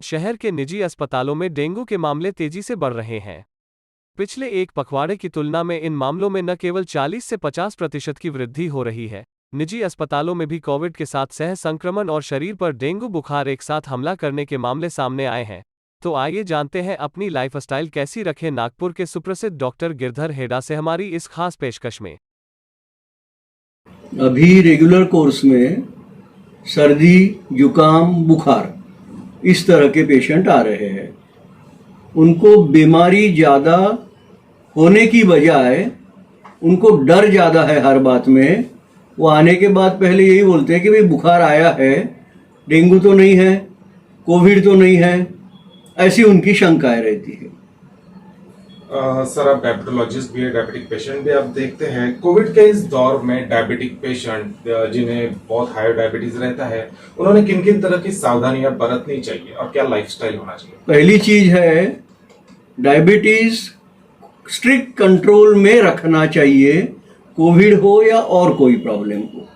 शहर के निजी अस्पतालों में डेंगू के मामले तेजी से बढ़ रहे हैं। पिछले एक पखवाड़े की तुलना में इन मामलों में न केवल 40 से 50% की वृद्धि हो रही है, निजी अस्पतालों में भी कोविड के साथ सह संक्रमण और शरीर पर डेंगू बुखार एक साथ हमला करने के मामले सामने आए हैं। तो आइए जानते हैं अपनी लाइफस्टाइल कैसी रखें नागपुर के सुप्रसिद्ध डॉक्टर गिरधर हेडा से हमारी इस खास पेशकश में। अभी रेगुलर कोर्स में सर्दी, जुकाम, बुखार इस तरह के पेशेंट आ रहे हैं। उनको बीमारी ज़्यादा होने की बजाय उनको डर ज़्यादा है हर बात में। वो आने के बाद पहले यही बोलते हैं कि भाई बुखार आया है, डेंगू तो नहीं है, कोविड तो नहीं है, ऐसी उनकी शंकाएं रहती है। सर, आप डायबिटोलॉजिस्ट भी है, डायबिटिक पेशेंट भी आप देखते हैं। कोविड के इस दौर में डायबिटिक पेशेंट जिन्हें बहुत हाई डायबिटीज रहता है, उन्होंने किन किन तरह की सावधानियां बरतनी चाहिए और क्या लाइफस्टाइल होना चाहिए? पहली चीज है डायबिटीज स्ट्रिक्ट कंट्रोल में रखना चाहिए, कोविड हो या और कोई प्रॉब्लम हो।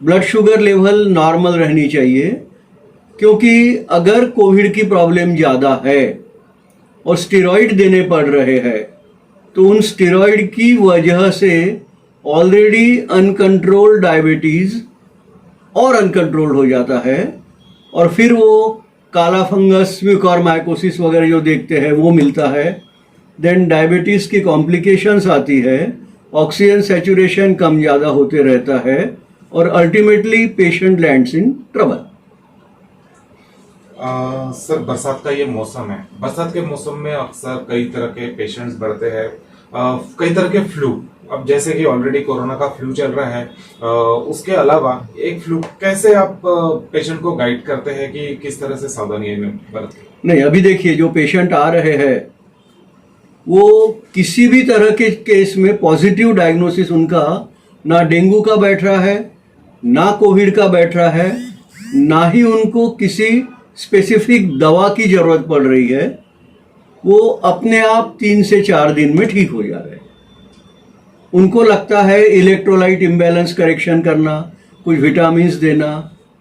ब्लड शुगर लेवल नॉर्मल रहनी चाहिए, क्योंकि अगर कोविड की प्रॉब्लम ज़्यादा है और स्टेरॉइड देने पड़ रहे हैं तो उन स्टेरॉइड की वजह से ऑलरेडी अनकंट्रोल्ड डायबिटीज़ और अनकंट्रोल हो जाता है, और फिर वो काला फंगस, म्यूकरमाइकोसिस वगैरह जो देखते हैं वो मिलता है। देन डायबिटीज़ की कॉम्प्लिकेशंस आती है, ऑक्सीजन सैचुरेशन कम ज़्यादा होते रहता है, और ultimately patient lands in trouble. Sir, बरसात का ये मौसम है। बरसात के मौसम में अक्सर कई तरह के पेशेंट्स बढ़ते हैं, कई तरह के फ्लू। अब जैसे कि ऑलरेडी कोरोना का फ्लू चल रहा है, उसके अलावा एक फ्लू, कैसे आप पेशेंट को गाइड करते हैं कि किस तरह से सावधानी बरतें? नहीं, अभी देखिए जो पेशेंट आ रहे हैं वो किसी भी तरह के केस में पॉजिटिव डायग्नोसिस उनका ना डेंगू का बैठ रहा है, ना कोविड का बैठ रहा है, ना ही उनको किसी स्पेसिफिक दवा की जरूरत पड़ रही है। वो अपने आप 3 से 4 दिन में ठीक हो जा रहे हैं। उनको लगता है इलेक्ट्रोलाइट इम्बैलेंस करेक्शन करना, कुछ विटामिन्स देना,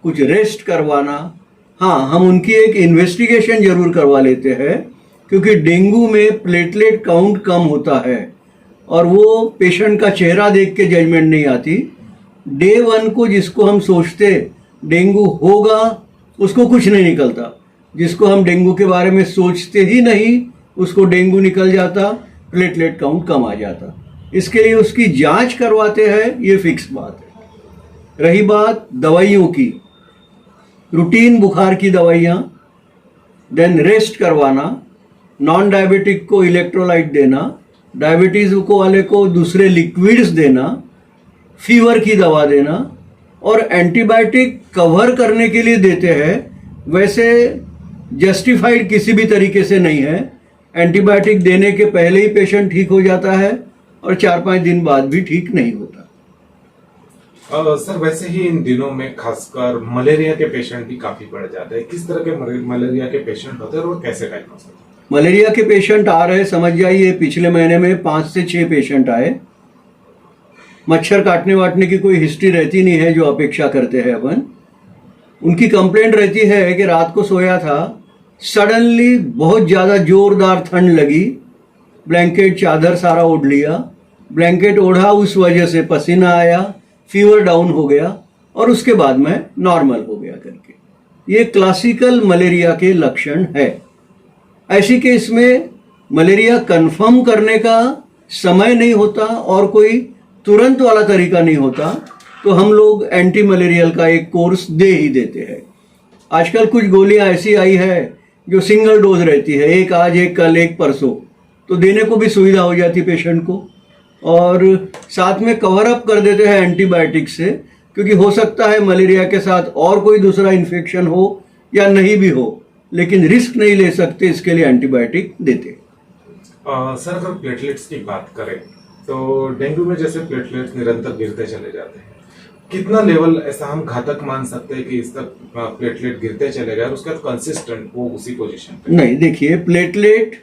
कुछ रेस्ट करवाना। हाँ, हम उनकी एक इन्वेस्टिगेशन जरूर करवा लेते हैं, क्योंकि डेंगू में प्लेटलेट काउंट कम होता है और वो पेशेंट का चेहरा देख के जजमेंट नहीं आती। डे 1 को जिसको हम सोचते डेंगू होगा उसको कुछ नहीं निकलता, जिसको हम डेंगू के बारे में सोचते ही नहीं उसको डेंगू निकल जाता, प्लेटलेट काउंट कम आ जाता। इसके लिए उसकी जांच करवाते हैं, ये फिक्स बात है। रही बात दवाइयों की, रूटीन बुखार की दवाइयाँ, देन रेस्ट करवाना, नॉन डायबिटिक को इलेक्ट्रोलाइट देना, डायबिटीज़ को वाले को दूसरे लिक्विड्स देना, फीवर की दवा देना, और एंटीबायोटिक कवर करने के लिए देते हैं। वैसे जस्टिफाइड किसी भी तरीके से नहीं है। एंटीबायोटिक देने के पहले ही पेशेंट ठीक हो जाता है और 4-5 दिन बाद भी ठीक नहीं होता। सर, वैसे ही इन दिनों में खासकर मलेरिया के पेशेंट भी काफी बढ़ जाते हैं। किस तरह के मलेरिया के पेशेंट होते हैं और कैसे डायग्नोस होते हैं? मलेरिया के पेशेंट आ रहे, समझ जाइए पिछले महीने में 5 से 6 पेशेंट आए। मच्छर काटने वाटने की कोई हिस्ट्री रहती नहीं है जो अपेक्षा करते हैं अपन। उनकी कंप्लेंट रहती है कि रात को सोया था, सडनली बहुत ज़्यादा जोरदार ठंड लगी, ब्लैंकेट चादर सारा ओढ़ लिया, ब्लैंकेट ओढ़ा, उस वजह से पसीना आया, फीवर डाउन हो गया और उसके बाद में नॉर्मल हो गया करके। ये क्लासिकल मलेरिया के लक्षण है। ऐसी केस में मलेरिया कंफर्म करने का समय नहीं होता और कोई तुरंत वाला तरीका नहीं होता, तो हम लोग एंटी मलेरियल का एक कोर्स दे ही देते हैं। आजकल कुछ गोलियां ऐसी आई है जो सिंगल डोज रहती है, एक आज, एक कल, एक परसों, तो देने को भी सुविधा हो जाती पेशेंट को, और साथ में कवर अप कर देते हैं एंटीबायोटिक से, क्योंकि हो सकता है मलेरिया के साथ और कोई दूसरा इन्फेक्शन हो या नहीं भी हो, लेकिन रिस्क नहीं ले सकते, इसके लिए एंटीबायोटिक देते। सर, अगर प्लेटलेट्स की बात करें तो डेंगू में जैसे प्लेटलेट्स निरंतर गिरते चले जाते हैं, कितना लेवल ऐसा हम घातक मान सकते हैं कि इस तक प्लेटलेट गिरते चले गए और उसका कंसिस्टेंट वो उसी पोजीशन पे? नहीं, देखिए प्लेटलेट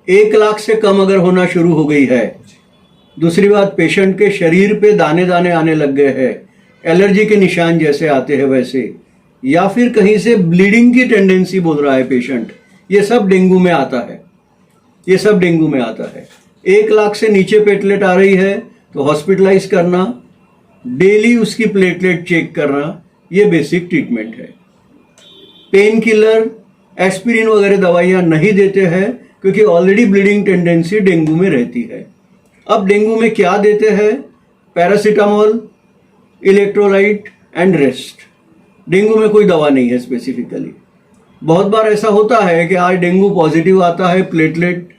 1 लाख से कम अगर होना शुरू हो गई है, दूसरी बात पेशेंट के शरीर पे दाने दाने आने लग गए हैं, एलर्जी के निशान जैसे आते हैं वैसे, या फिर कहीं से ब्लीडिंग की टेंडेंसी बोल रहा है पेशेंट, ये सब डेंगू में आता है। ये सब डेंगू में आता है। 1 लाख से नीचे प्लेटलेट आ रही है तो हॉस्पिटलाइज करना, डेली उसकी प्लेटलेट चेक करना, ये बेसिक ट्रीटमेंट है। पेन किलर, एस्पिरिन वगैरह दवाइयाँ नहीं देते हैं क्योंकि ऑलरेडी ब्लीडिंग टेंडेंसी डेंगू में रहती है। अब डेंगू में क्या देते हैं? Paracetamol, electrolyte and rest. Dengue में कोई दवा नहीं है स्पेसिफिकली। बहुत बार ऐसा होता है कि आज डेंगू पॉजिटिव आता है, प्लेटलेट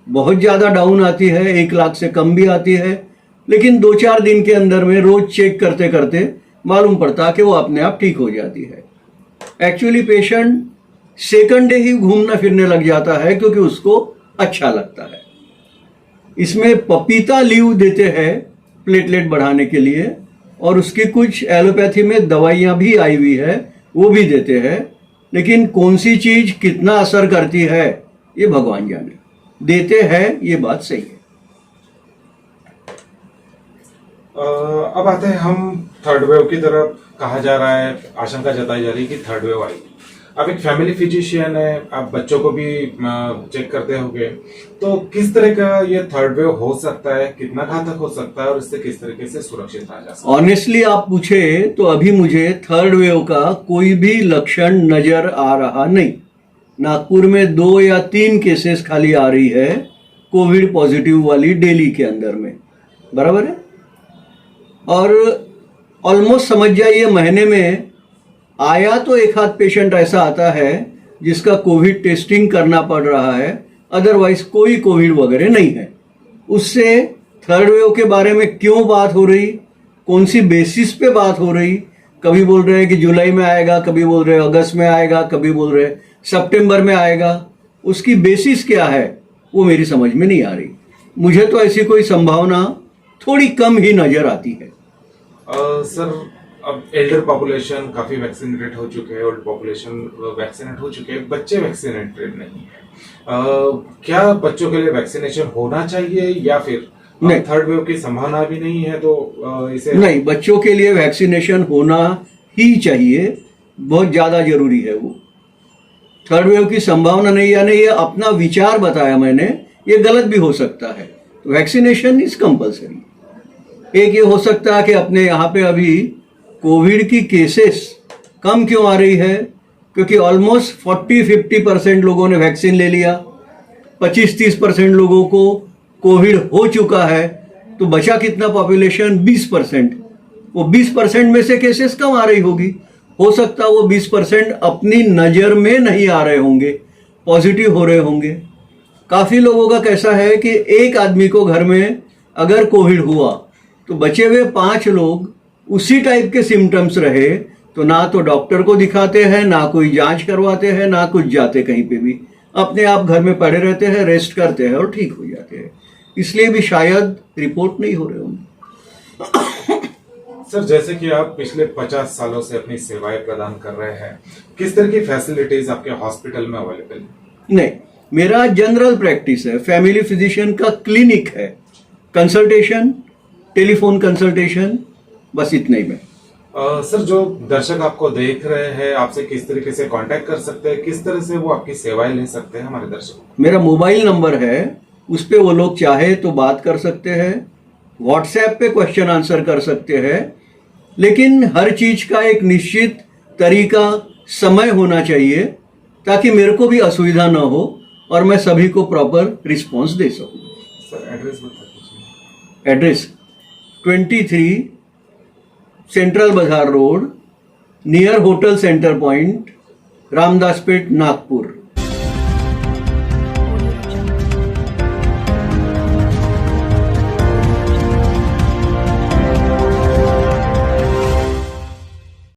बहुत ज़्यादा डाउन आती है, 1 लाख से कम भी आती है, लेकिन 2-4 दिन के अंदर में रोज चेक करते करते मालूम पड़ता कि वो अपने आप ठीक हो जाती है। एक्चुअली पेशेंट सेकंड डे ही घूमना फिरने लग जाता है क्योंकि उसको अच्छा लगता है। इसमें पपीता लीव देते हैं प्लेटलेट बढ़ाने के लिए, और उसकी कुछ एलोपैथी में दवाइयाँ भी आई हुई है, वो भी देते हैं। लेकिन कौन सी चीज कितना असर करती है ये भगवान जाने। देते हैं, ये बात सही है। अब आते हैं हम थर्ड वेव की तरफ। कहा जा रहा है, आशंका जताई जा रही है कि थर्ड वेव आएगी। आप एक फैमिली फिजिशियन है, आप बच्चों को भी चेक करते होंगे, तो किस तरह का ये थर्ड वेव हो सकता है, कितना घातक हो सकता है और इससे किस तरीके से सुरक्षित रहा जा सकता है? ऑनेस्टली आप पूछे तो अभी मुझे थर्ड वेव का कोई भी लक्षण नजर आ रहा नहीं। नागपुर में 2 या 3 केसेस खाली आ रही है कोविड पॉजिटिव वाली डेली के अंदर में, बराबर है। और ऑलमोस्ट समझ जाइए महीने में आया तो 1 आध पेशेंट ऐसा आता है जिसका कोविड टेस्टिंग करना पड़ रहा है, अदरवाइज कोई कोविड वगैरह नहीं है। उससे थर्ड वेव के बारे में क्यों बात हो रही, कौन सी बेसिस पे बात हो रही, कभी बोल रहे हैं कि जुलाई में आएगा, कभी बोल रहे हैं अगस्त में आएगा, कभी बोल रहे हैं सितंबर में आएगा, उसकी बेसिस क्या है वो मेरी समझ में नहीं आ रही। मुझे तो ऐसी कोई संभावना थोड़ी कम ही नजर आती है। सर, अब एल्डर पॉपुलेशन काफी वैक्सीनेटेड हो चुके हैं, ओल्ड पॉपुलेशन वैक्सीनेट हो चुके हैं, बच्चे वैक्सीनेटेड नहीं है। क्या बच्चों के लिए वैक्सीनेशन होना चाहिए या फिर नहीं, थर्ड वेव की संभावना भी नहीं है तो इसे नहीं, बच्चों के लिए वैक्सीनेशन होना ही चाहिए, बहुत ज्यादा जरूरी है वो। थर्ड वेव की संभावना नहीं, यानी ये अपना विचार बताया मैंने, ये गलत भी हो सकता है। Vaccination is compulsory. एक ये हो सकता है कि अपने यहाँ पे अभी कोविड की केसेस कम क्यों आ रही है, क्योंकि ऑलमोस्ट 40-50% लोगों ने वैक्सीन ले लिया, 25-30% लोगों को कोविड हो चुका है, तो बचा कितना पॉपुलेशन? 20%। वो 20% में से केसेस कम आ रही होगी। हो सकता है वो 20% अपनी नज़र में नहीं आ रहे होंगे, पॉजिटिव हो रहे होंगे। काफ़ी लोगों का कैसा है कि एक आदमी को घर में अगर कोविड हुआ तो बचे हुए 5 लोग उसी टाइप के सिम्टम्स रहे तो ना तो डॉक्टर को दिखाते हैं, ना कोई जांच करवाते हैं, ना कुछ जाते कहीं पे भी, अपने आप घर में पड़े रहते हैं, रेस्ट करते हैं और ठीक हो जाते हैं। इसलिए भी शायद रिपोर्ट नहीं हो रहे होंगे। सर, जैसे कि आप पिछले 50 सालों से अपनी सेवाएं प्रदान कर रहे हैं, किस तरह की फैसिलिटीज आपके हॉस्पिटल में अवेलेबल है? नहीं, मेरा जनरल प्रैक्टिस है, फैमिली फिजिशियन का क्लिनिक है, कंसल्टेशन, टेलीफोन कंसल्टेशन, बस इतने ही में। सर, जो दर्शक आपको देख रहे हैं, आपसे किस तरीके से कांटेक्ट कर सकते हैं, किस तरह से वो आपकी सेवाएं ले सकते हैं हमारे दर्शक? मेरा मोबाइल नंबर है, उस पर वो लोग चाहे तो बात कर सकते हैं, व्हाट्सएप पे क्वेश्चन आंसर कर सकते हैं, लेकिन हर चीज का एक निश्चित तरीका, समय होना चाहिए ताकि मेरे को भी असुविधा ना हो और मैं सभी को प्रॉपर रिस्पॉन्स दे सकूं। सर, एड्रेस बता दीजिए। एड्रेस 23 सेंट्रल बाजार road, near hotel centre point, Ramdaspeth, Nagpur.